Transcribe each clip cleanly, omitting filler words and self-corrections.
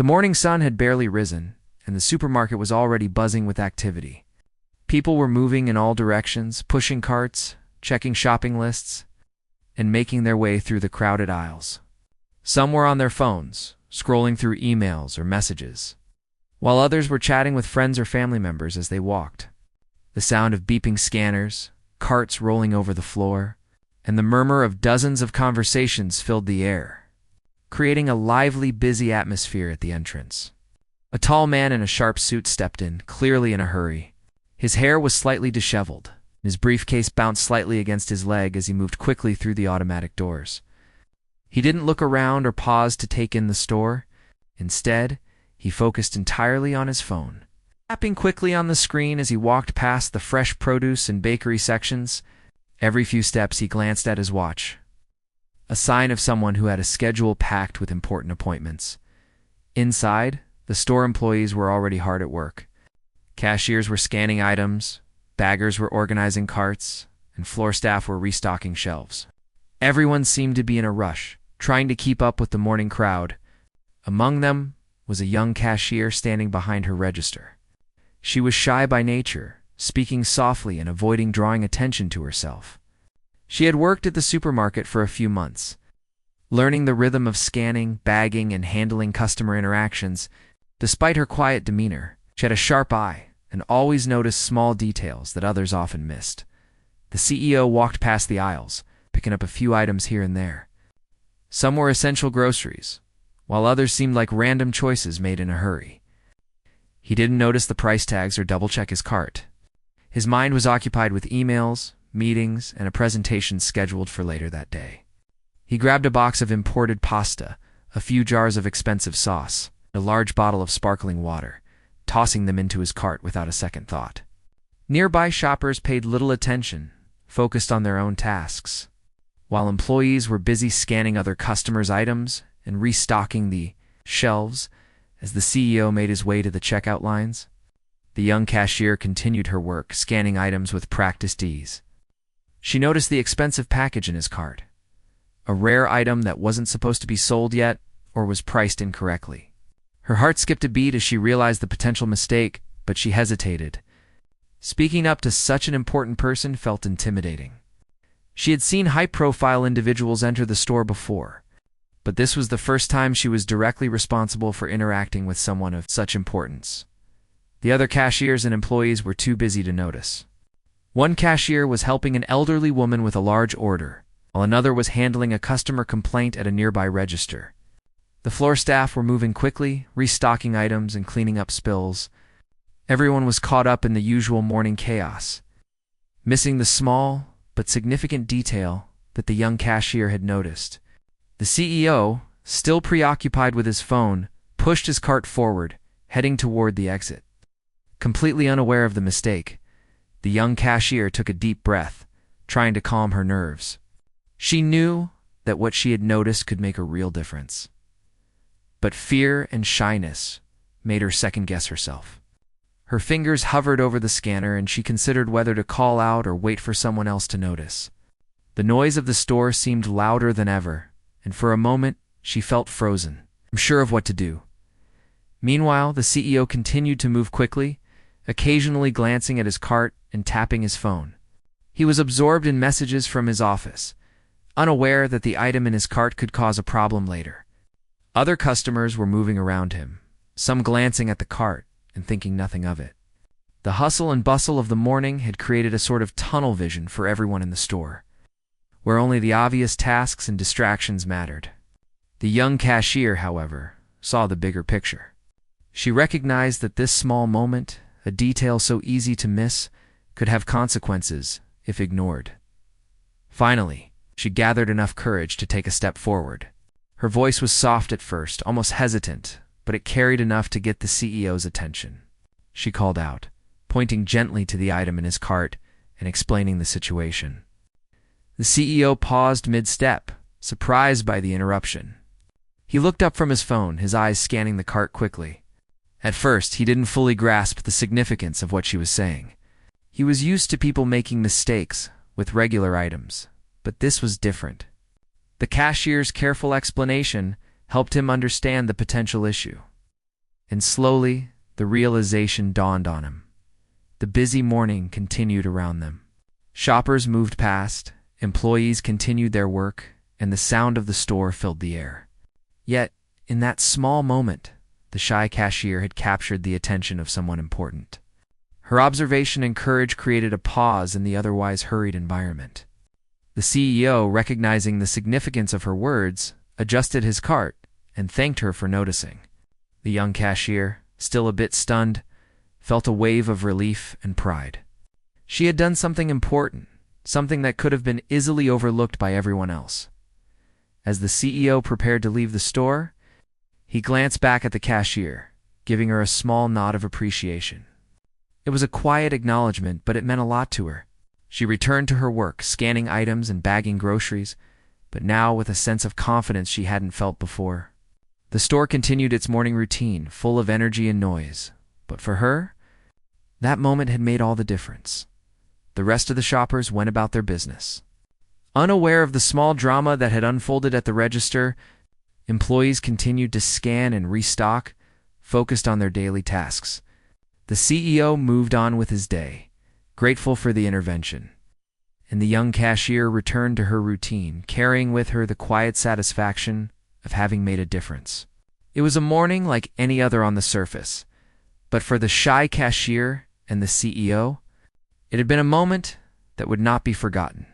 The morning sun had barely risen, and the supermarket was already buzzing with activity. People were moving in all directions, pushing carts, checking shopping lists, and making their way through the crowded aisles. Some were on their phones, scrolling through emails or messages, while others were chatting with friends or family members as they walked. The sound of beeping scanners, carts rolling over the floor, and the murmur of dozens of conversations filled the air, creating a lively, busy atmosphere at the entrance. A tall man in a sharp suit stepped in, clearly in a hurry. His hair was slightly disheveled, and his briefcase bounced slightly against his leg as he moved quickly through the automatic doors. He didn't look around or pause to take in the store. Instead, he focused entirely on his phone. Tapping quickly on the screen as he walked past the fresh produce and bakery sections, every few steps he glanced at his watch, a sign of someone who had a schedule packed with important appointments. Inside, the store employees were already hard at work. Cashiers were scanning items, baggers were organizing carts, and floor staff were restocking shelves. Everyone seemed to be in a rush, trying to keep up with the morning crowd. Among them was a young cashier standing behind her register. She was shy by nature, speaking softly and avoiding drawing attention to herself. She had worked at the supermarket for a few months, learning the rhythm of scanning, bagging, and handling customer interactions. Despite her quiet demeanor, she had a sharp eye and always noticed small details that others often missed. The CEO walked past the aisles, picking up a few items here and there. Some were essential groceries, while others seemed like random choices made in a hurry. He didn't notice the price tags or double-check his cart. His mind was occupied with emails, meetings, and a presentation scheduled for later that day. He grabbed a box of imported pasta, a few jars of expensive sauce, and a large bottle of sparkling water, tossing them into his cart without a second thought. Nearby shoppers paid little attention, focused on their own tasks, while employees were busy scanning other customers' items and restocking the shelves. As the CEO made his way to the checkout lines, the young cashier continued her work, scanning items with practiced ease. She noticed the expensive package in his cart, a rare item that wasn't supposed to be sold yet or was priced incorrectly. Her heart skipped a beat as she realized the potential mistake, but she hesitated. Speaking up to such an important person felt intimidating. She had seen high-profile individuals enter the store before, but this was the first time she was directly responsible for interacting with someone of such importance. The other cashiers and employees were too busy to notice. One cashier was helping an elderly woman with a large order, while another was handling a customer complaint at a nearby register. The floor staff were moving quickly, restocking items and cleaning up spills. Everyone was caught up in the usual morning chaos, missing the small but significant detail that the young cashier had noticed. The CEO, still preoccupied with his phone, pushed his cart forward, heading toward the exit. Completely unaware of the mistake, the young cashier took a deep breath, trying to calm her nerves. She knew that what she had noticed could make a real difference. But fear and shyness made her second-guess herself. Her fingers hovered over the scanner, and she considered whether to call out or wait for someone else to notice. The noise of the store seemed louder than ever, and for a moment she felt frozen, unsure of what to do. Meanwhile, the CEO continued to move quickly, occasionally glancing at his cart and tapping his phone. He was absorbed in messages from his office, unaware that the item in his cart could cause a problem later. Other customers were moving around him, some glancing at the cart and thinking nothing of it. The hustle and bustle of the morning had created a sort of tunnel vision for everyone in the store, where only the obvious tasks and distractions mattered. The young cashier, however, saw the bigger picture. She recognized that this small moment, a detail so easy to miss, could have consequences if ignored. Finally, she gathered enough courage to take a step forward. Her voice was soft at first, almost hesitant, but it carried enough to get the CEO's attention. She called out, pointing gently to the item in his cart and explaining the situation. The CEO paused mid-step, surprised by the interruption. He looked up from his phone, his eyes scanning the cart quickly. At first, he didn't fully grasp the significance of what she was saying. He was used to people making mistakes with regular items, but this was different. The cashier's careful explanation helped him understand the potential issue. And slowly, the realization dawned on him. The busy morning continued around them. Shoppers moved past, employees continued their work, and the sound of the store filled the air. Yet, in that small moment, the shy cashier had captured the attention of someone important. Her observation and courage created a pause in the otherwise hurried environment. The CEO, recognizing the significance of her words, adjusted his cart and thanked her for noticing. The young cashier, still a bit stunned, felt a wave of relief and pride. She had done something important, something that could have been easily overlooked by everyone else. As the CEO prepared to leave the store, he glanced back at the cashier, giving her a small nod of appreciation. It was a quiet acknowledgement, but it meant a lot to her. She returned to her work, scanning items and bagging groceries, but now with a sense of confidence she hadn't felt before. The store continued its morning routine, full of energy and noise, but for her, that moment had made all the difference. The rest of the shoppers went about their business. Unaware of the small drama that had unfolded at the register, employees continued to scan and restock, focused on their daily tasks. The CEO moved on with his day, grateful for the intervention, and the young cashier returned to her routine, carrying with her the quiet satisfaction of having made a difference. It was a morning like any other on the surface, but for the shy cashier and the CEO, it had been a moment that would not be forgotten.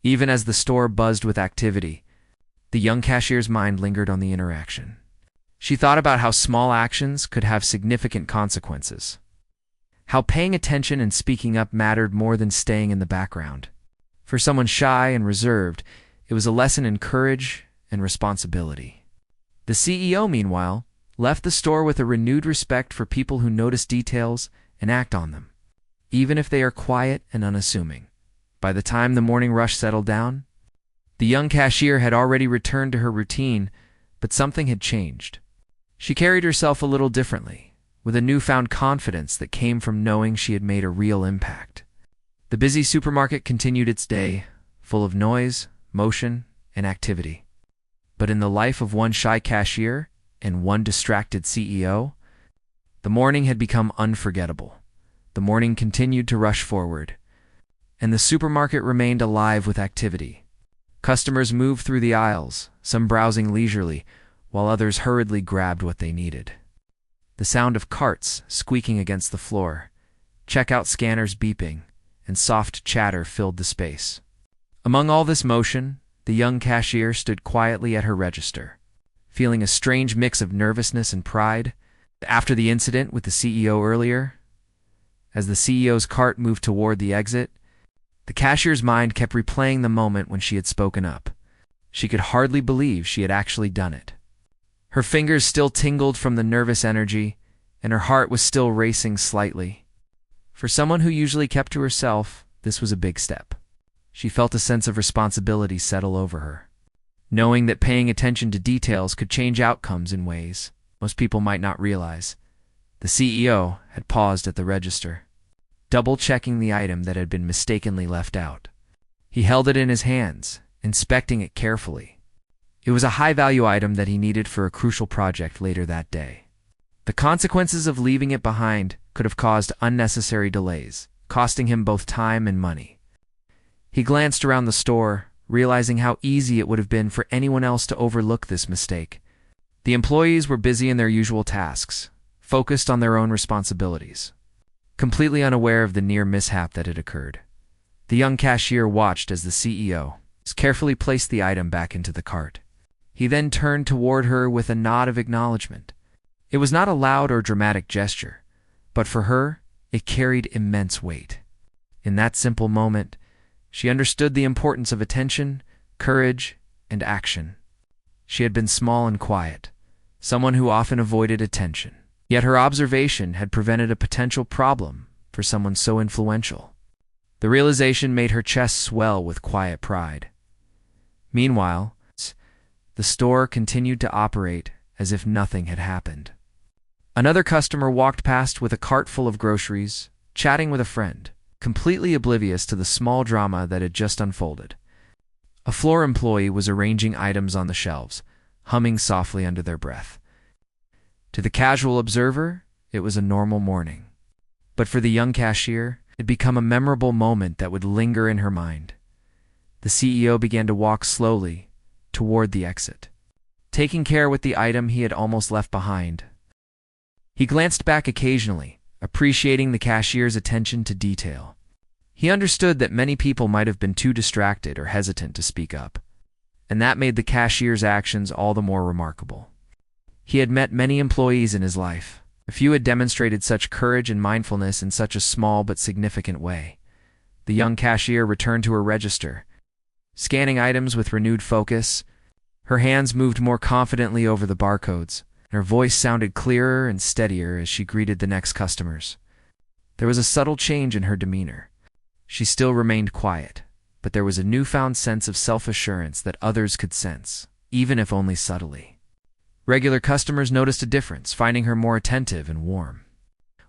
Even as the store buzzed with activity, the young cashier's mind lingered on the interaction. She thought about how small actions could have significant consequences, how paying attention and speaking up mattered more than staying in the background. For someone shy and reserved, it was a lesson in courage and responsibility. The CEO, meanwhile, left the store with a renewed respect for people who notice details and act on them, even if they are quiet and unassuming. By the time the morning rush settled down, the young cashier had already returned to her routine, but something had changed. She carried herself a little differently, with a newfound confidence that came from knowing she had made a real impact. The busy supermarket continued its day, full of noise, motion, and activity. But in the life of one shy cashier and one distracted CEO, the morning had become unforgettable. The morning continued to rush forward, and the supermarket remained alive with activity. Customers moved through the aisles, some browsing leisurely, while others hurriedly grabbed what they needed. The sound of carts squeaking against the floor, checkout scanners beeping, and soft chatter filled the space. Among all this motion, the young cashier stood quietly at her register, feeling a strange mix of nervousness and pride. After the incident with the CEO earlier, as the CEO's cart moved toward the exit, the cashier's mind kept replaying the moment when she had spoken up. She could hardly believe she had actually done it. Her fingers still tingled from the nervous energy, and her heart was still racing slightly. For someone who usually kept to herself, this was a big step. She felt a sense of responsibility settle over her, knowing that paying attention to details could change outcomes in ways most people might not realize. The CEO had paused at the register, double-checking the item that had been mistakenly left out. He held it in his hands, inspecting it carefully. It was a high-value item that he needed for a crucial project later that day. The consequences of leaving it behind could have caused unnecessary delays, costing him both time and money. He glanced around the store, realizing how easy it would have been for anyone else to overlook this mistake. The employees were busy in their usual tasks, focused on their own responsibilities, completely unaware of the near mishap that had occurred. The young cashier watched as the CEO carefully placed the item back into the cart. He then turned toward her with a nod of acknowledgement. It was not a loud or dramatic gesture, but for her, it carried immense weight. In that simple moment, she understood the importance of attention, courage, and action. She had been small and quiet, someone who often avoided attention. Yet her observation had prevented a potential problem for someone so influential. The realization made her chest swell with quiet pride. Meanwhile, the store continued to operate as if nothing had happened. Another customer walked past with a cart full of groceries, chatting with a friend, completely oblivious to the small drama that had just unfolded. A floor employee was arranging items on the shelves, humming softly under their breath. To the casual observer, it was a normal morning. But for the young cashier, it had become a memorable moment that would linger in her mind. The CEO began to walk slowly toward the exit, taking care with the item he had almost left behind. He glanced back occasionally, appreciating the cashier's attention to detail. He understood that many people might have been too distracted or hesitant to speak up, and that made the cashier's actions all the more remarkable. He had met many employees in his life. A few had demonstrated such courage and mindfulness in such a small but significant way. The young cashier returned to her register, scanning items with renewed focus. Her hands moved more confidently over the barcodes, and her voice sounded clearer and steadier as she greeted the next customers. There was a subtle change in her demeanor. She still remained quiet, but there was a newfound sense of self-assurance that others could sense, even if only subtly. Regular customers noticed a difference, finding her more attentive and warm,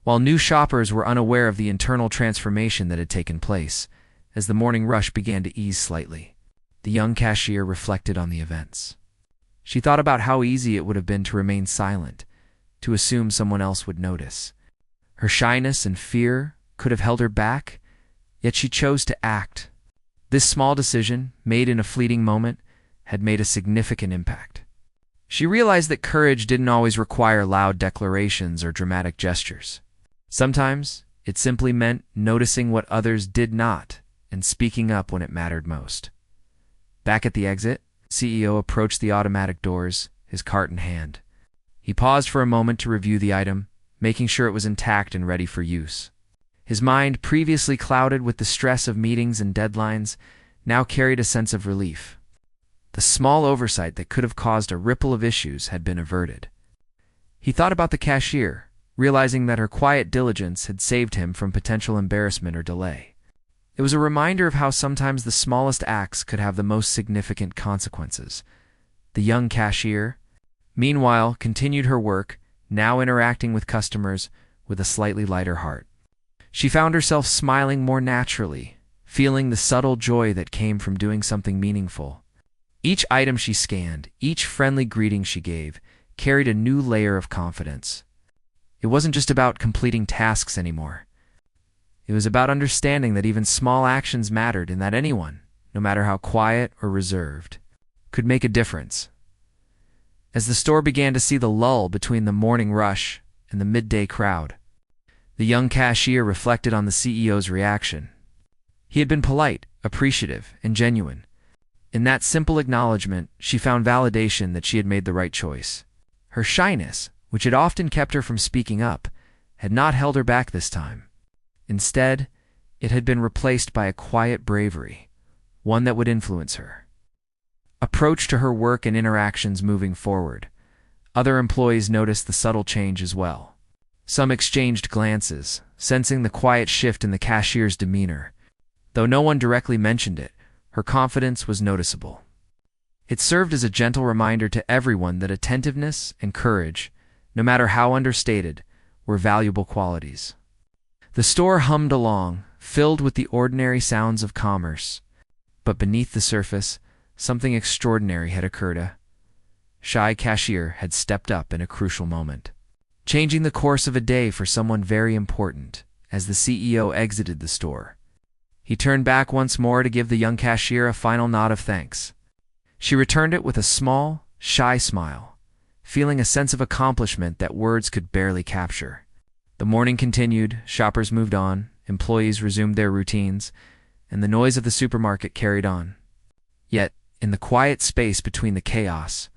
while new shoppers were unaware of the internal transformation that had taken place. As the morning rush began to ease slightly, the young cashier reflected on the events. She thought about how easy it would have been to remain silent, to assume someone else would notice. Her shyness and fear could have held her back, yet she chose to act. This small decision, made in a fleeting moment, had made a significant impact. She realized that courage didn't always require loud declarations or dramatic gestures. Sometimes, it simply meant noticing what others did not and speaking up when it mattered most. Back at the exit, CEO approached the automatic doors, his cart in hand. He paused for a moment to review the item, making sure it was intact and ready for use. His mind, previously clouded with the stress of meetings and deadlines, now carried a sense of relief. The small oversight that could have caused a ripple of issues had been averted. He thought about the cashier, realizing that her quiet diligence had saved him from potential embarrassment or delay. It was a reminder of how sometimes the smallest acts could have the most significant consequences. The young cashier, meanwhile, continued her work, now interacting with customers with a slightly lighter heart. She found herself smiling more naturally, feeling the subtle joy that came from doing something meaningful. Each item she scanned, each friendly greeting she gave, carried a new layer of confidence. It wasn't just about completing tasks anymore. It was about understanding that even small actions mattered and that anyone, no matter how quiet or reserved, could make a difference. As the store began to see the lull between the morning rush and the midday crowd, the young cashier reflected on the CEO's reaction. He had been polite, appreciative, and genuine. In that simple acknowledgement, she found validation that she had made the right choice. Her shyness, which had often kept her from speaking up, had not held her back this time. Instead, it had been replaced by a quiet bravery, one that would influence her approach to her work and interactions moving forward. Other employees noticed the subtle change as well. Some exchanged glances, sensing the quiet shift in the cashier's demeanor. Though no one directly mentioned it, her confidence was noticeable. It served as a gentle reminder to everyone that attentiveness and courage, no matter how understated, were valuable qualities. The store hummed along, filled with the ordinary sounds of commerce. But beneath the surface, something extraordinary had occurred. A shy cashier had stepped up in a crucial moment, changing the course of a day for someone very important. As the CEO exited the store, he turned back once more to give the young cashier a final nod of thanks. She returned it with a small, shy smile, feeling a sense of accomplishment that words could barely capture. The morning continued, shoppers moved on, employees resumed their routines, and the noise of the supermarket carried on. Yet, in the quiet space between the chaos,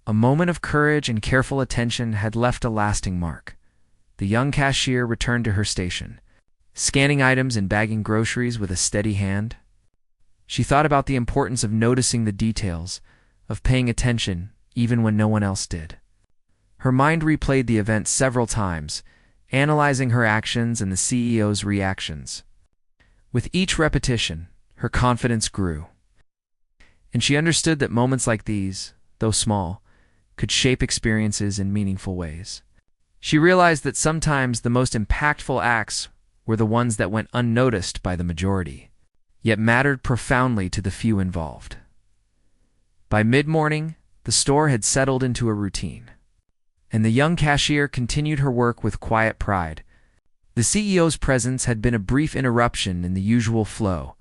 a moment of courage and careful attention had left a lasting mark. The young cashier returned to her station, scanning items and bagging groceries with a steady hand. She thought about the importance of noticing the details, of paying attention even when no one else did. Her mind replayed the event several times, analyzing her actions and the CEO's reactions. With each repetition, her confidence grew, and she understood that moments like these, though small, could shape experiences in meaningful ways. She realized that sometimes the most impactful acts were the ones that went unnoticed by the majority, yet mattered profoundly to the few involved. By mid-morning, the store had settled into a routine, and the young cashier continued her work with quiet pride. The CEO's presence had been a brief interruption in the usual flow,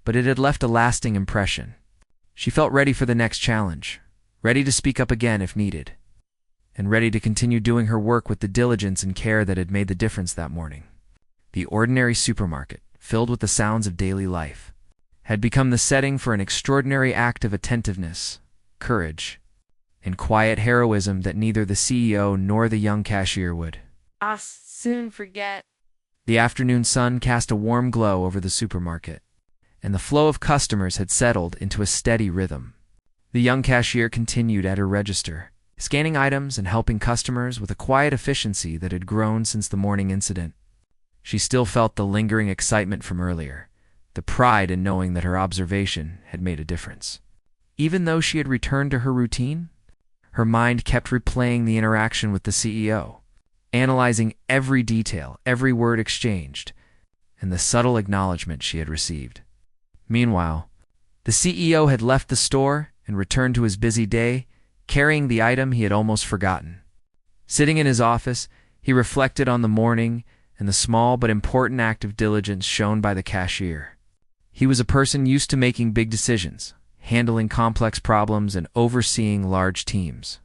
but it had left a lasting impression. She felt ready for the next challenge, ready to speak up again if needed, and ready to continue doing her work with the diligence and care that had made the difference that morning. The ordinary supermarket, filled with the sounds of daily life, had become the setting for an extraordinary act of attentiveness, courage, and quiet heroism that neither the CEO nor the young cashier would soon forget. The afternoon sun cast a warm glow over the supermarket, and the flow of customers had settled into a steady rhythm. The young cashier continued at her register, scanning items and helping customers with a quiet efficiency that had grown since the morning incident. She still felt the lingering excitement from earlier, the pride in knowing that her observation had made a difference. Even though she had returned to her routine, her mind kept replaying the interaction with the CEO, analyzing every detail, every word exchanged, and the subtle acknowledgement she had received. Meanwhile, the CEO had left the store and returned to his busy day, carrying the item he had almost forgotten. Sitting in his office, he reflected on the morning and the small but important act of diligence shown by the cashier. He was a person used to making big decisions, handling complex problems, and overseeing large teams.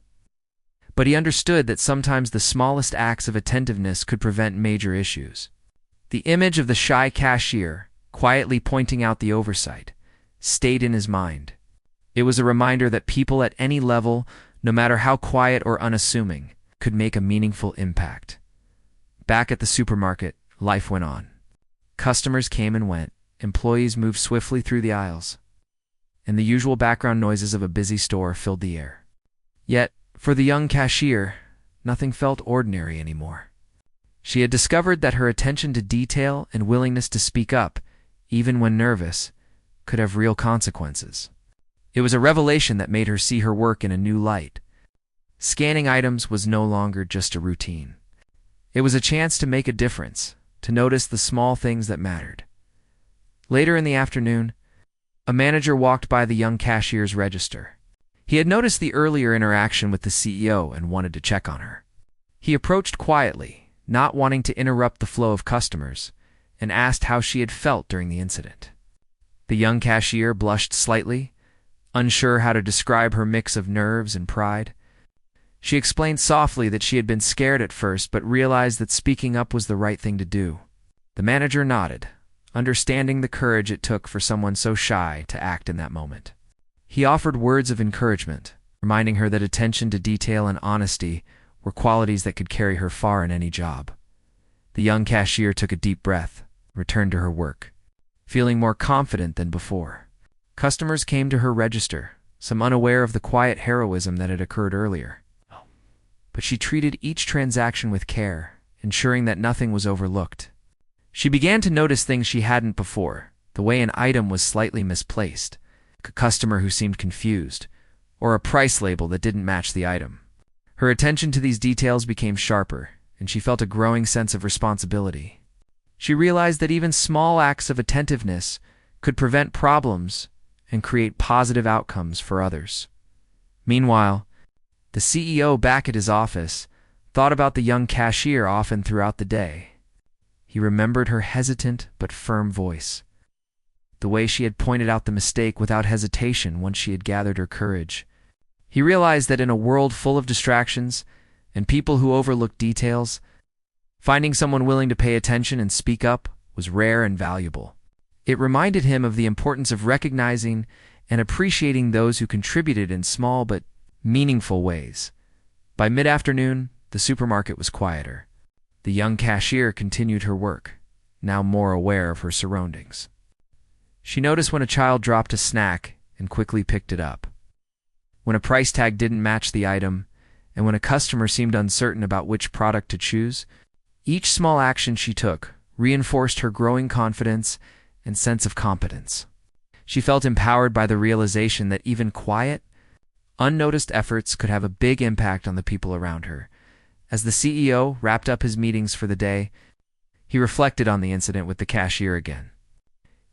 But he understood that sometimes the smallest acts of attentiveness could prevent major issues. The image of the shy cashier, quietly pointing out the oversight, stayed in his mind. It was a reminder that people at any level, no matter how quiet or unassuming, could make a meaningful impact. Back at the supermarket, life went on. Customers came and went, employees moved swiftly through the aisles, and the usual background noises of a busy store filled the air. Yet, for the young cashier, nothing felt ordinary anymore. She had discovered that her attention to detail and willingness to speak up, even when nervous, could have real consequences. It was a revelation that made her see her work in a new light. Scanning items was no longer just a routine. It was a chance to make a difference, to notice the small things that mattered. Later in the afternoon, a manager walked by the young cashier's register. He had noticed the earlier interaction with the CEO and wanted to check on her. He approached quietly, not wanting to interrupt the flow of customers, and asked how she had felt during the incident. The young cashier blushed slightly, unsure how to describe her mix of nerves and pride. She explained softly that she had been scared at first but realized that speaking up was the right thing to do. The manager nodded, understanding the courage it took for someone so shy to act in that moment. He offered words of encouragement, reminding her that attention to detail and honesty were qualities that could carry her far in any job. The young cashier took a deep breath, and returned to her work, feeling more confident than before. Customers came to her register, some unaware of the quiet heroism that had occurred earlier. But she treated each transaction with care, ensuring that nothing was overlooked. She began to notice things she hadn't before, the way an item was slightly misplaced, a customer who seemed confused, or a price label that didn't match the item. Her attention to these details became sharper, and she felt a growing sense of responsibility. She realized that even small acts of attentiveness could prevent problems and create positive outcomes for others. Meanwhile, the CEO back at his office thought about the young cashier often throughout the day. He remembered her hesitant but firm voice, the way she had pointed out the mistake without hesitation once she had gathered her courage. He realized that in a world full of distractions and people who overlook details, finding someone willing to pay attention and speak up was rare and valuable. It reminded him of the importance of recognizing and appreciating those who contributed in small but meaningful ways. By mid-afternoon, the supermarket was quieter. The young cashier continued her work, now more aware of her surroundings. She noticed when a child dropped a snack and quickly picked it up, when a price tag didn't match the item, and when a customer seemed uncertain about which product to choose. Each small action she took reinforced her growing confidence and sense of competence. She felt empowered by the realization that even quiet, unnoticed efforts could have a big impact on the people around her. As the CEO wrapped up his meetings for the day, he reflected on the incident with the cashier again.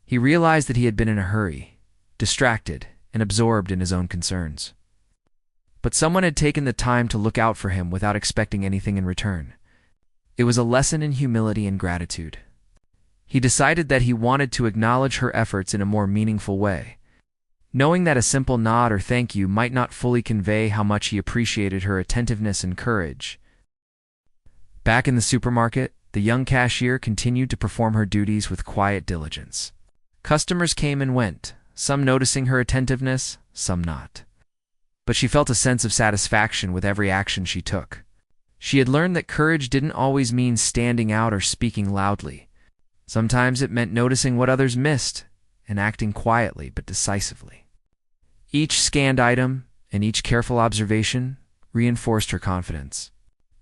He realized that he had been in a hurry, distracted, and absorbed in his own concerns. but someone had taken the time to look out for him without expecting anything in return. It was a lesson in humility and gratitude. He decided that he wanted to acknowledge her efforts in a more meaningful way, knowing that a simple nod or thank you might not fully convey how much he appreciated her attentiveness and courage. Back in the supermarket, the young cashier continued to perform her duties with quiet diligence. Customers came and went, some noticing her attentiveness, some not. But she felt a sense of satisfaction with every action she took. She had learned that courage didn't always mean standing out or speaking loudly. Sometimes it meant noticing what others missed and acting quietly but decisively. Each scanned item and each careful observation reinforced her confidence,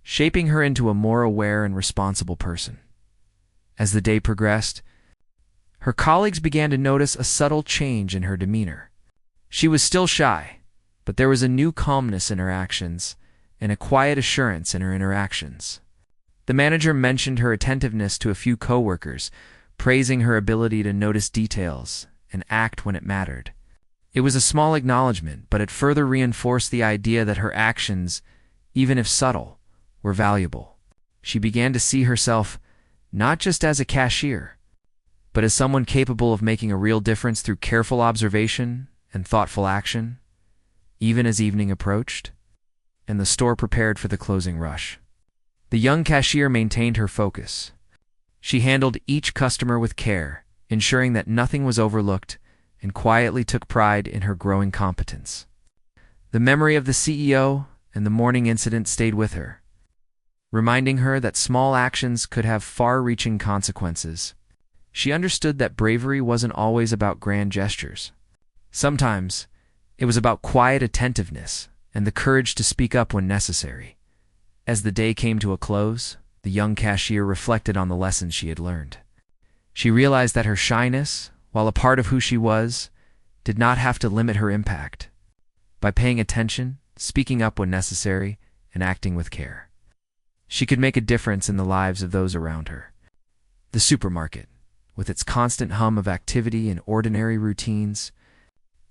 shaping her into a more aware and responsible person. As the day progressed, her colleagues began to notice a subtle change in her demeanor. She was still shy, but there was a new calmness in her actions and a quiet assurance in her interactions. The manager mentioned her attentiveness to a few coworkers, praising her ability to notice details and act when it mattered. It was a small acknowledgement, but it further reinforced the idea that her actions, even if subtle, were valuable. She began to see herself not just as a cashier, but as someone capable of making a real difference through careful observation and thoughtful action, even as evening approached, and the store prepared for the closing rush. The young cashier maintained her focus. She handled each customer with care, ensuring that nothing was overlooked, and quietly took pride in her growing competence. The memory of the CEO and the morning incident stayed with her, reminding her that small actions could have far-reaching consequences. She understood that bravery wasn't always about grand gestures. Sometimes, it was about quiet attentiveness and the courage to speak up when necessary. As the day came to a close, the young cashier reflected on the lessons she had learned. She realized that her shyness, while a part of who she was, did not have to limit her impact. By paying attention, speaking up when necessary, and acting with care, she could make a difference in the lives of those around her. The supermarket, with its constant hum of activity and ordinary routines,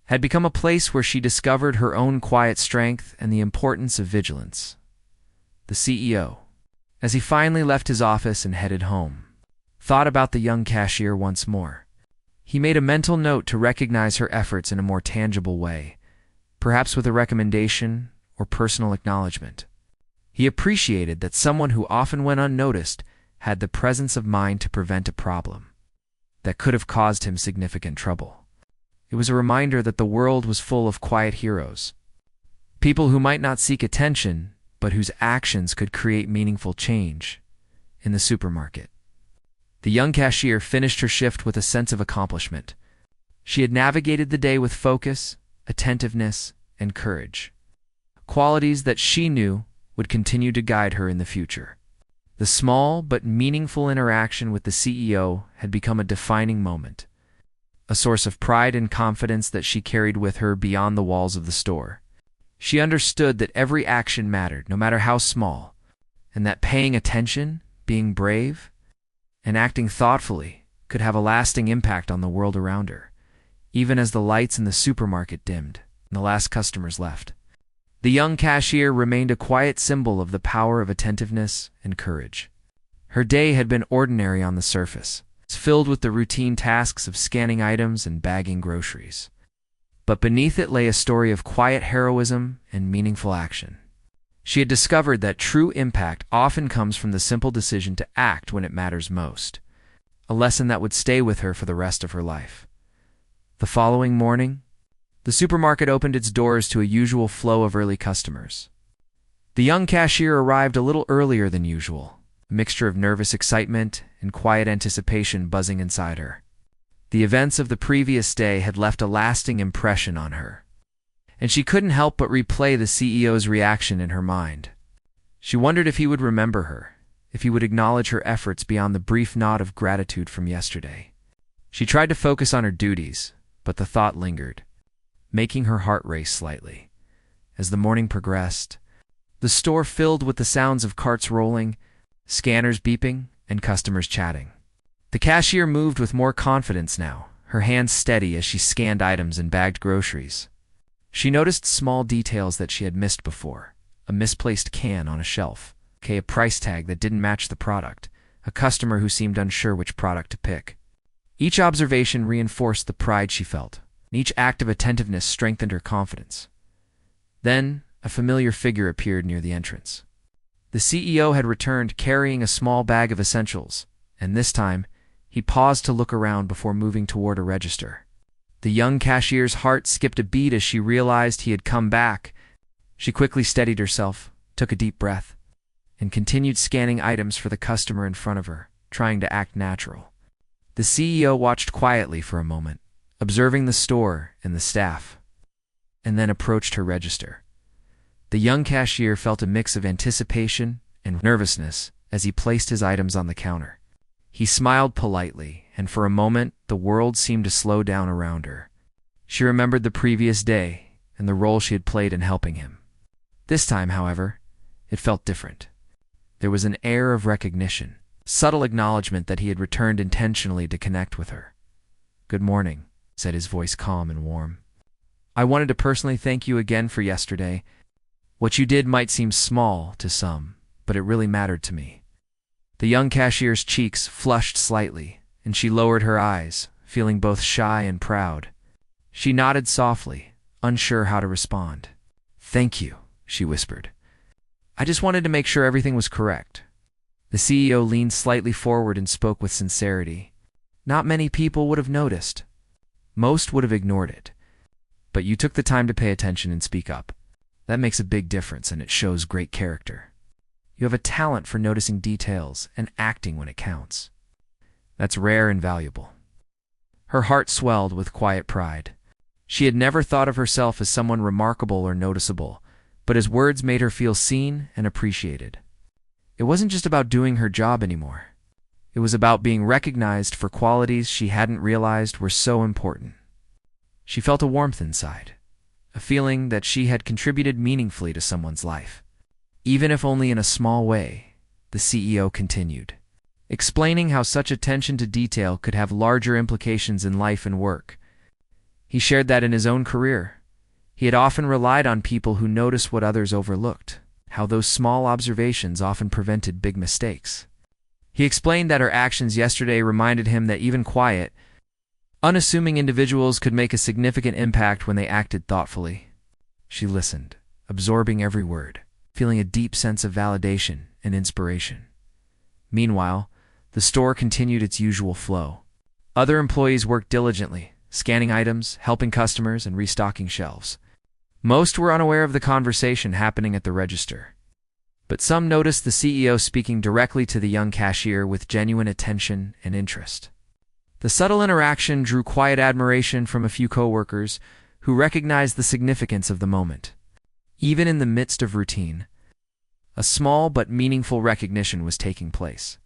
had become a place where she discovered her own quiet strength and the importance of vigilance. The CEO, as he finally left his office and headed home, thought about the young cashier once more. He made a mental note to recognize her efforts in a more tangible way, perhaps with a recommendation or personal acknowledgement. He appreciated that someone who often went unnoticed had the presence of mind to prevent a problem that could have caused him significant trouble. It was a reminder that the world was full of quiet heroes, people who might not seek attention, but whose actions could create meaningful change. In the supermarket, the young cashier finished her shift with a sense of accomplishment. She had navigated the day with focus, attentiveness, and courage, qualities that she knew would continue to guide her in the future. The small but meaningful interaction with the CEO had become a defining moment, a source of pride and confidence that she carried with her beyond the walls of the store. She understood that every action mattered, no matter how small, and that paying attention, being brave, and acting thoughtfully could have a lasting impact on the world around her, even as the lights in the supermarket dimmed and the last customers left. The young cashier remained a quiet symbol of the power of attentiveness and courage. Her day had been ordinary on the surface, filled with the routine tasks of scanning items and bagging groceries. But beneath it lay a story of quiet heroism and meaningful action. She had discovered that true impact often comes from the simple decision to act when it matters most, a lesson that would stay with her for the rest of her life. The following morning, the supermarket opened its doors to a usual flow of early customers. The young cashier arrived a little earlier than usual, a mixture of nervous excitement and quiet anticipation buzzing inside her. The events of the previous day had left a lasting impression on her, and she couldn't help but replay the CEO's reaction in her mind. She wondered if he would remember her, if he would acknowledge her efforts beyond the brief nod of gratitude from yesterday. She tried to focus on her duties, but the thought lingered, making her heart race slightly. As the morning progressed, the store filled with the sounds of carts rolling, scanners beeping, and customers chatting. The cashier moved with more confidence now, her hands steady as she scanned items and bagged groceries. She noticed small details that she had missed before: a misplaced can on a shelf, a price tag that didn't match the product, a customer who seemed unsure which product to pick. Each observation reinforced the pride she felt, and each act of attentiveness strengthened her confidence. Then, a familiar figure appeared near the entrance. The CEO had returned carrying a small bag of essentials, and this time, he paused to look around before moving toward a register. The young cashier's heart skipped a beat as she realized he had come back. She quickly steadied herself, took a deep breath, and continued scanning items for the customer in front of her, trying to act natural. The CEO watched quietly for a moment, observing the store and the staff, and then approached her register. The young cashier felt a mix of anticipation and nervousness as he placed his items on the counter. He smiled politely, and for a moment the world seemed to slow down around her. She remembered the previous day and the role she had played in helping him. This time, however, it felt different. There was an air of recognition, subtle acknowledgement that he had returned intentionally to connect with her. "Good morning," said his voice calm and warm. "I wanted to personally thank you again for yesterday. What you did might seem small to some, but it really mattered to me." The young cashier's cheeks flushed slightly, and she lowered her eyes, feeling both shy and proud. She nodded softly, unsure how to respond. "Thank you," she whispered. "I just wanted to make sure everything was correct." The CEO leaned slightly forward and spoke with sincerity. "Not many people would have noticed. Most would have ignored it. But you took the time to pay attention and speak up. That makes a big difference, and it shows great character. You have a talent for noticing details and acting when it counts. That's rare and valuable." Her heart swelled with quiet pride. She had never thought of herself as someone remarkable or noticeable, but his words made her feel seen and appreciated. It wasn't just about doing her job anymore. It was about being recognized for qualities she hadn't realized were so important. She felt a warmth inside, a feeling that she had contributed meaningfully to someone's life. Even if only in a small way, the CEO continued, explaining how such attention to detail could have larger implications in life and work. He shared that in his own career, he had often relied on people who noticed what others overlooked, how those small observations often prevented big mistakes. He explained that her actions yesterday reminded him that even quiet, unassuming individuals could make a significant impact when they acted thoughtfully. She listened, absorbing every word, feeling a deep sense of validation and inspiration. Meanwhile, the store continued its usual flow. Other employees worked diligently, scanning items, helping customers, and restocking shelves. Most were unaware of the conversation happening at the register, but some noticed the CEO speaking directly to the young cashier with genuine attention and interest. The subtle interaction drew quiet admiration from a few coworkers who recognized the significance of the moment. Even in the midst of routine, a small but meaningful recognition was taking place.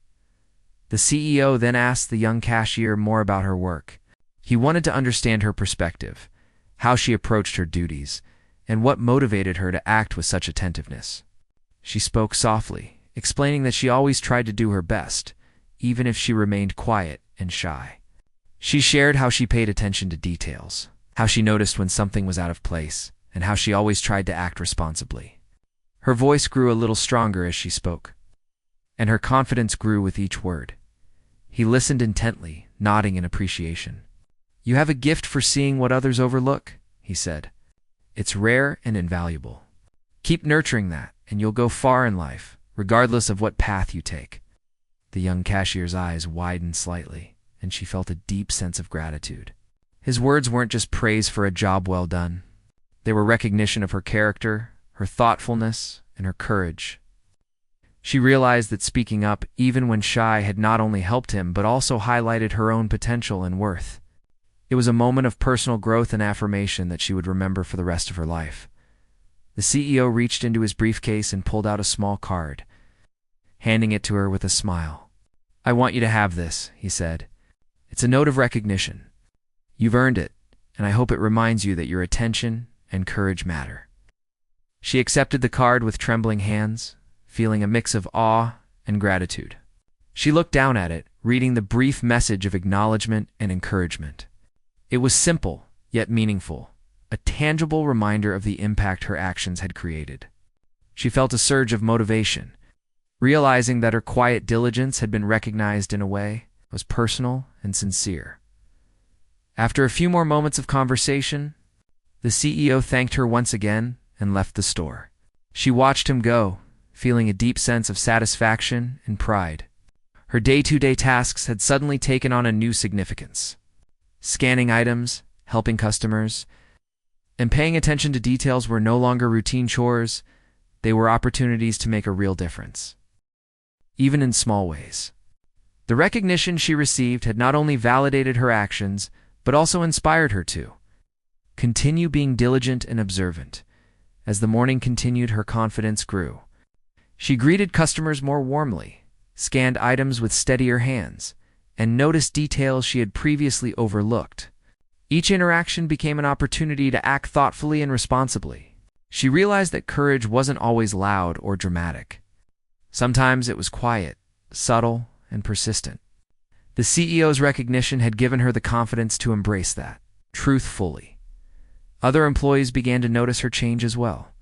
The CEO then asked the young cashier more about her work. He wanted to understand her perspective, how she approached her duties, and what motivated her to act with such attentiveness. She spoke softly, explaining that she always tried to do her best, even if she remained quiet and shy. She shared how she paid attention to details, how she noticed when something was out of place, and how she always tried to act responsibly. Her voice grew a little stronger as she spoke, and her confidence grew with each word. He listened intently, nodding in appreciation. "You have a gift for seeing what others overlook," he said. "It's rare and invaluable. Keep nurturing that, and you'll go far in life, regardless of what path you take." The young cashier's eyes widened slightly, and she felt a deep sense of gratitude. His words weren't just praise for a job well done. They were recognition of her character, her thoughtfulness, and her courage. She realized that speaking up, even when shy, had not only helped him but also highlighted her own potential and worth. It was a moment of personal growth and affirmation that she would remember for the rest of her life. The CEO reached into his briefcase and pulled out a small card, handing it to her with a smile. "I want you to have this," he said. "It's a note of recognition. You've earned it, and I hope it reminds you that your attention and courage matter." She accepted the card with trembling hands, feeling a mix of awe and gratitude. She looked down at it, reading the brief message of acknowledgement and encouragement. It was simple, yet meaningful. a tangible reminder of the impact her actions had created. She felt a surge of motivation, realizing that her quiet diligence had been recognized in a way that was personal and sincere. After a few more moments of conversation, the CEO thanked her once again and left the store. She watched him go, feeling a deep sense of satisfaction and pride. Her day-to-day tasks had suddenly taken on a new significance. Scanning items, helping customers, and paying attention to details were no longer routine chores. They were opportunities to make a real difference, even in small ways. The recognition she received had not only validated her actions, but also inspired her to continue being diligent and observant. As the morning continued, her confidence grew. She greeted customers more warmly, scanned items with steadier hands, and noticed details she had previously overlooked. Each interaction became an opportunity to act thoughtfully and responsibly. She realized that courage wasn't always loud or dramatic. Sometimes it was quiet, subtle, and persistent. The CEO's recognition had given her the confidence to embrace that truth fully. Other employees began to notice her change as well.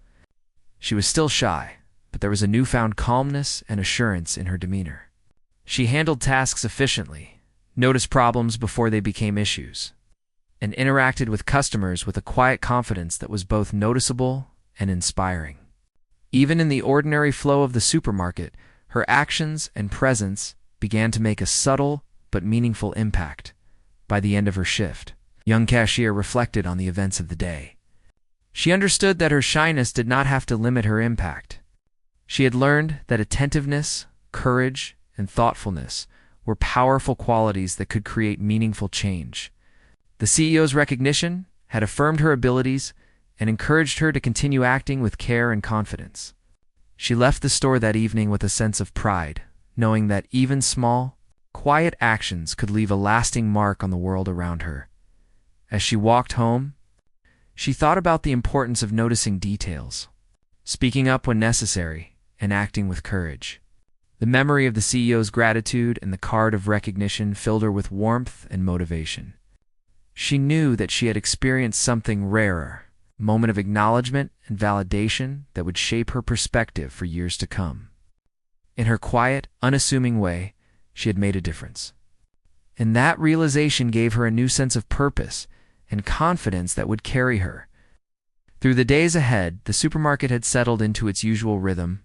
She was still shy, but there was a newfound calmness and assurance in her demeanor. She handled tasks efficiently, noticed problems before they became issues, and interacted with customers with a quiet confidence that was both noticeable and inspiring. Even in the ordinary flow of the supermarket, her actions and presence began to make a subtle but meaningful impact. By the end of her shift, young Cashier reflected on the events of the day. She understood that her shyness did not have to limit her impact. She had learned that attentiveness, courage, and thoughtfulness were powerful qualities that could create meaningful change. The CEO's recognition had affirmed her abilities and encouraged her to continue acting with care and confidence. She left the store that evening with a sense of pride, knowing that even small, quiet actions could leave a lasting mark on the world around her. As she walked home, she thought about the importance of noticing details, speaking up when necessary, and acting with courage. The memory of the CEO's gratitude and the card of recognition filled her with warmth and motivation. She knew that she had experienced something rarer, a moment of acknowledgement and validation that would shape her perspective for years to come. In her quiet, unassuming way, she had made a difference. And that realization gave her a new sense of purpose and confidence that would carry her. Through the days ahead, the supermarket had settled into its usual rhythm,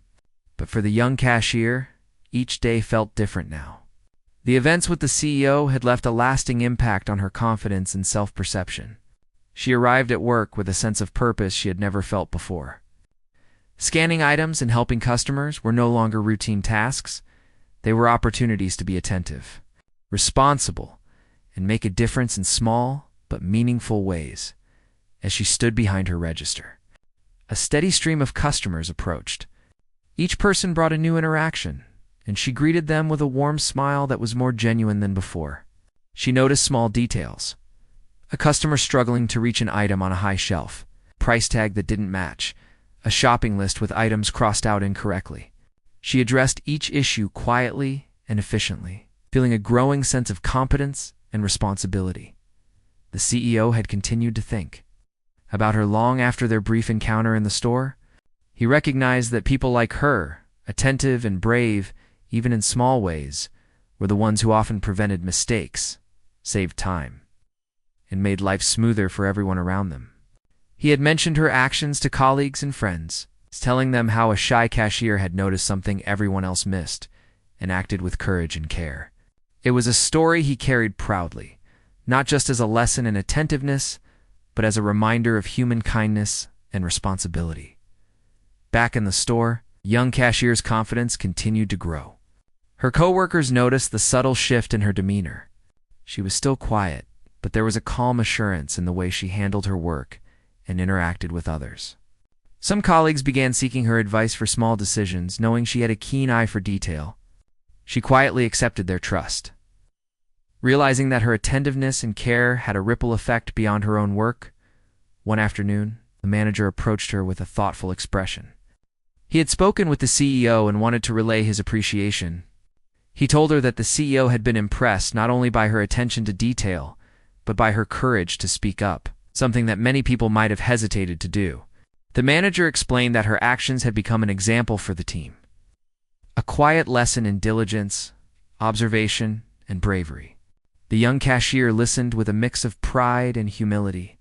but for the young cashier, each day felt different now. The events with the CEO had left a lasting impact on her confidence and self-perception. She arrived at work with a sense of purpose she had never felt before. Scanning items and helping customers were no longer routine tasks. They were opportunities to be attentive, responsible, and make a difference in small but meaningful ways. As she stood behind her register, a steady stream of customers approached. Each person brought a new interaction, and she greeted them with a warm smile that was more genuine than before. She noticed small details. A customer struggling to reach an item on a high shelf, a price tag that didn't match, a shopping list with items crossed out incorrectly. She addressed each issue quietly and efficiently, feeling a growing sense of competence and responsibility. The CEO had continued to think about her long after their brief encounter in the store. He recognized that people like her, attentive and brave, even in small ways, were the ones who often prevented mistakes, saved time, and made life smoother for everyone around them. He had mentioned her actions to colleagues and friends, telling them how a shy cashier had noticed something everyone else missed and acted with courage and care. It was a story he carried proudly, not just as a lesson in attentiveness, but as a reminder of human kindness and responsibility. Back in the store, young cashier's confidence continued to grow. Her coworkers noticed the subtle shift in her demeanor. She was still quiet, but there was a calm assurance in the way she handled her work and interacted with others. Some colleagues began seeking her advice for small decisions, knowing she had a keen eye for detail. She quietly accepted their trust. Realizing that her attentiveness and care had a ripple effect beyond her own work, one afternoon, the manager approached her with a thoughtful expression. He had spoken with the CEO and wanted to relay his appreciation. He told her that the CEO had been impressed not only by her attention to detail, but by her courage to speak up. something that many people might have hesitated to do. The manager explained that her actions had become an example for the team. A quiet lesson in diligence, observation, and bravery. The young cashier listened with a mix of pride and humility.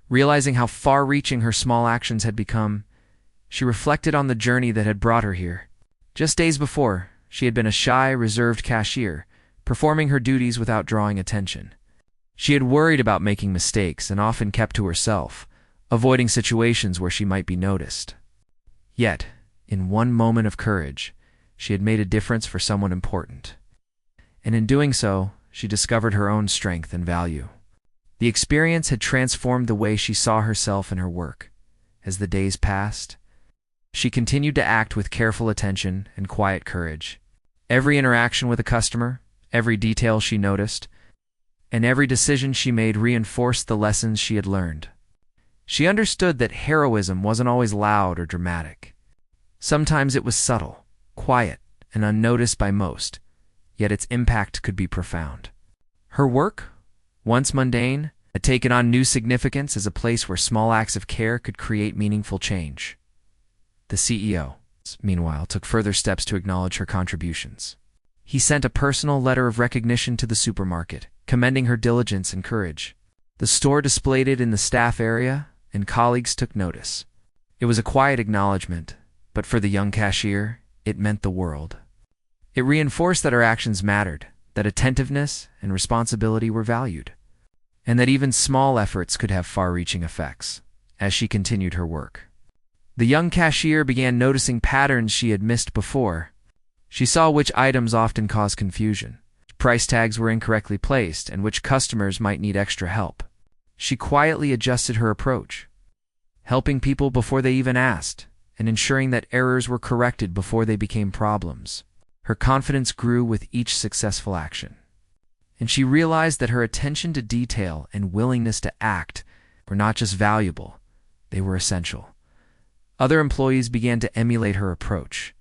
Realizing how far-reaching her small actions had become, she reflected on the journey that had brought her here. Just days before, she had been a shy, reserved cashier, performing her duties without drawing attention. She had worried about making mistakes and often kept to herself, avoiding situations where she might be noticed. Yet, in one moment of courage, she had made a difference for someone important. And in doing so, she discovered her own strength and value. The experience had transformed the way she saw herself and her work. As the days passed, she continued to act with careful attention and quiet courage. Every interaction with a customer, every detail she noticed, and every decision she made reinforced the lessons she had learned. She understood that heroism wasn't always loud or dramatic. Sometimes it was subtle, quiet, and unnoticed by most, yet its impact could be profound. Her work, once mundane, had taken on new significance as a place where small acts of care could create meaningful change. The CEO, meanwhile, took further steps to acknowledge her contributions. He sent a personal letter of recognition to the supermarket, commending her diligence and courage. The store displayed it in the staff area, and colleagues took notice. It was a quiet acknowledgement, but for the young cashier, it meant the world. It reinforced that her actions mattered, that attentiveness and responsibility were valued, and that even small efforts could have far-reaching effects. As she continued her work, the young cashier began noticing patterns she had missed before. She saw which items often caused confusion, which price tags were incorrectly placed, and which customers might need extra help. She quietly adjusted her approach, helping people before they even asked, and ensuring that errors were corrected before they became problems. Her confidence grew with each successful action, and she realized that her attention to detail and willingness to act were not just valuable, they were essential. Other employees began to emulate her approach,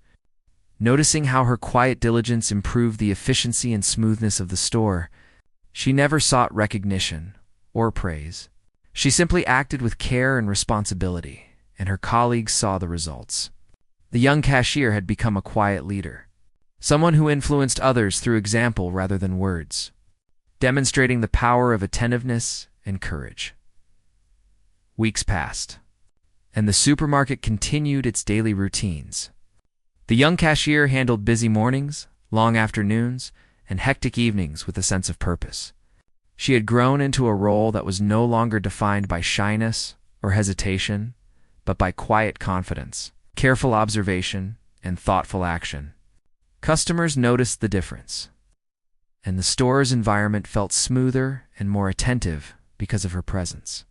noticing how her quiet diligence improved the efficiency and smoothness of the store. She never sought recognition or praise. She simply acted with care and responsibility, and her colleagues saw the results. The young cashier had become a quiet leader, someone who influenced others through example rather than words, demonstrating the power of attentiveness and courage. Weeks passed, and the supermarket continued its daily routines. The young cashier handled busy mornings, long afternoons, and hectic evenings with a sense of purpose. She had grown into a role that was no longer defined by shyness or hesitation, but by quiet confidence, careful observation, and thoughtful action. Customers noticed the difference, and the store's environment felt smoother and more attentive because of her presence.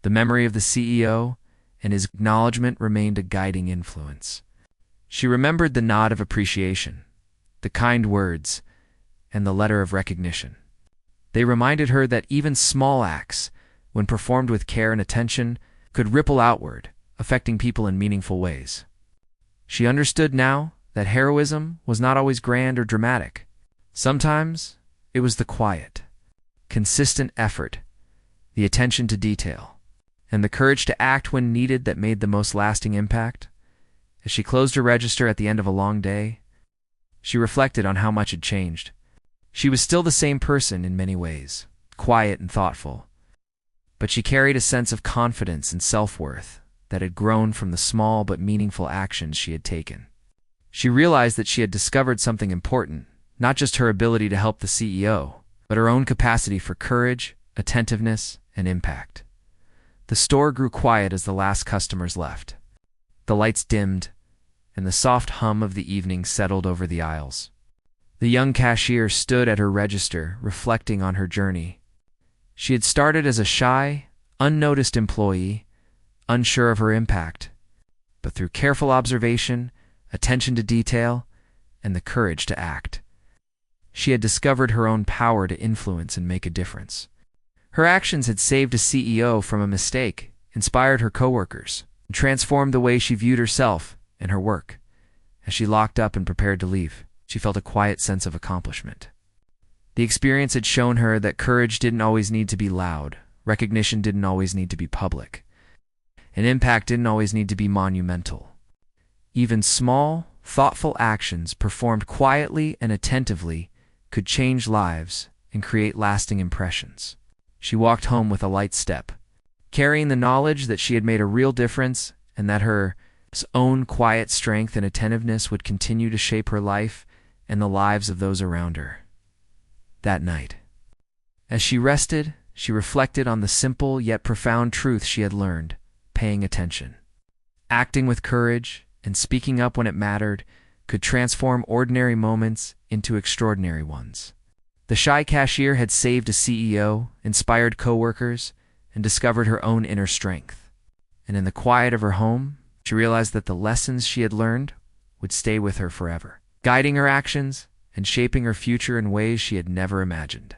The memory of the CEO and his acknowledgement remained a guiding influence. She remembered the nod of appreciation, the kind words, and the letter of recognition. They reminded her that even small acts, when performed with care and attention, could ripple outward, affecting people in meaningful ways. She understood now that heroism was not always grand or dramatic. Sometimes it was the quiet, consistent effort, the attention to detail, and the courage to act when needed that made the most lasting impact. As she closed her register at the end of a long day, she reflected on how much had changed. She was still the same person in many ways, quiet and thoughtful, but she carried a sense of confidence and self-worth that had grown from the small but meaningful actions she had taken. She realized that she had discovered something important, not just her ability to help the CEO, but her own capacity for courage, attentiveness, and impact. The store grew quiet as the last customers left. The lights dimmed, and the soft hum of the evening settled over the aisles. The young cashier stood at her register, reflecting on her journey. She had started as a shy, unnoticed employee, unsure of her impact, but through careful observation, attention to detail, and the courage to act, she had discovered her own power to influence and make a difference. Her actions had saved a CEO from a mistake, inspired her coworkers, and transformed the way she viewed herself and her work. As she locked up and prepared to leave, she felt a quiet sense of accomplishment. The experience had shown her that courage didn't always need to be loud Recognition didn't always need to be public. An impact didn't always need to be monumental. Even small, thoughtful actions performed quietly and attentively could change lives and create lasting impressions. She walked home with a light step, carrying the knowledge that she had made a real difference and that her own quiet strength and attentiveness would continue to shape her life and the lives of those around her. That night, as she rested, she reflected on the simple yet profound truth she had learned: paying attention. Acting with courage and speaking up when it mattered could transform ordinary moments into extraordinary ones. The shy cashier had saved a CEO, inspired coworkers, and discovered her own inner strength. And in the quiet of her home, she realized that the lessons she had learned would stay with her forever, guiding her actions and shaping her future in ways she had never imagined.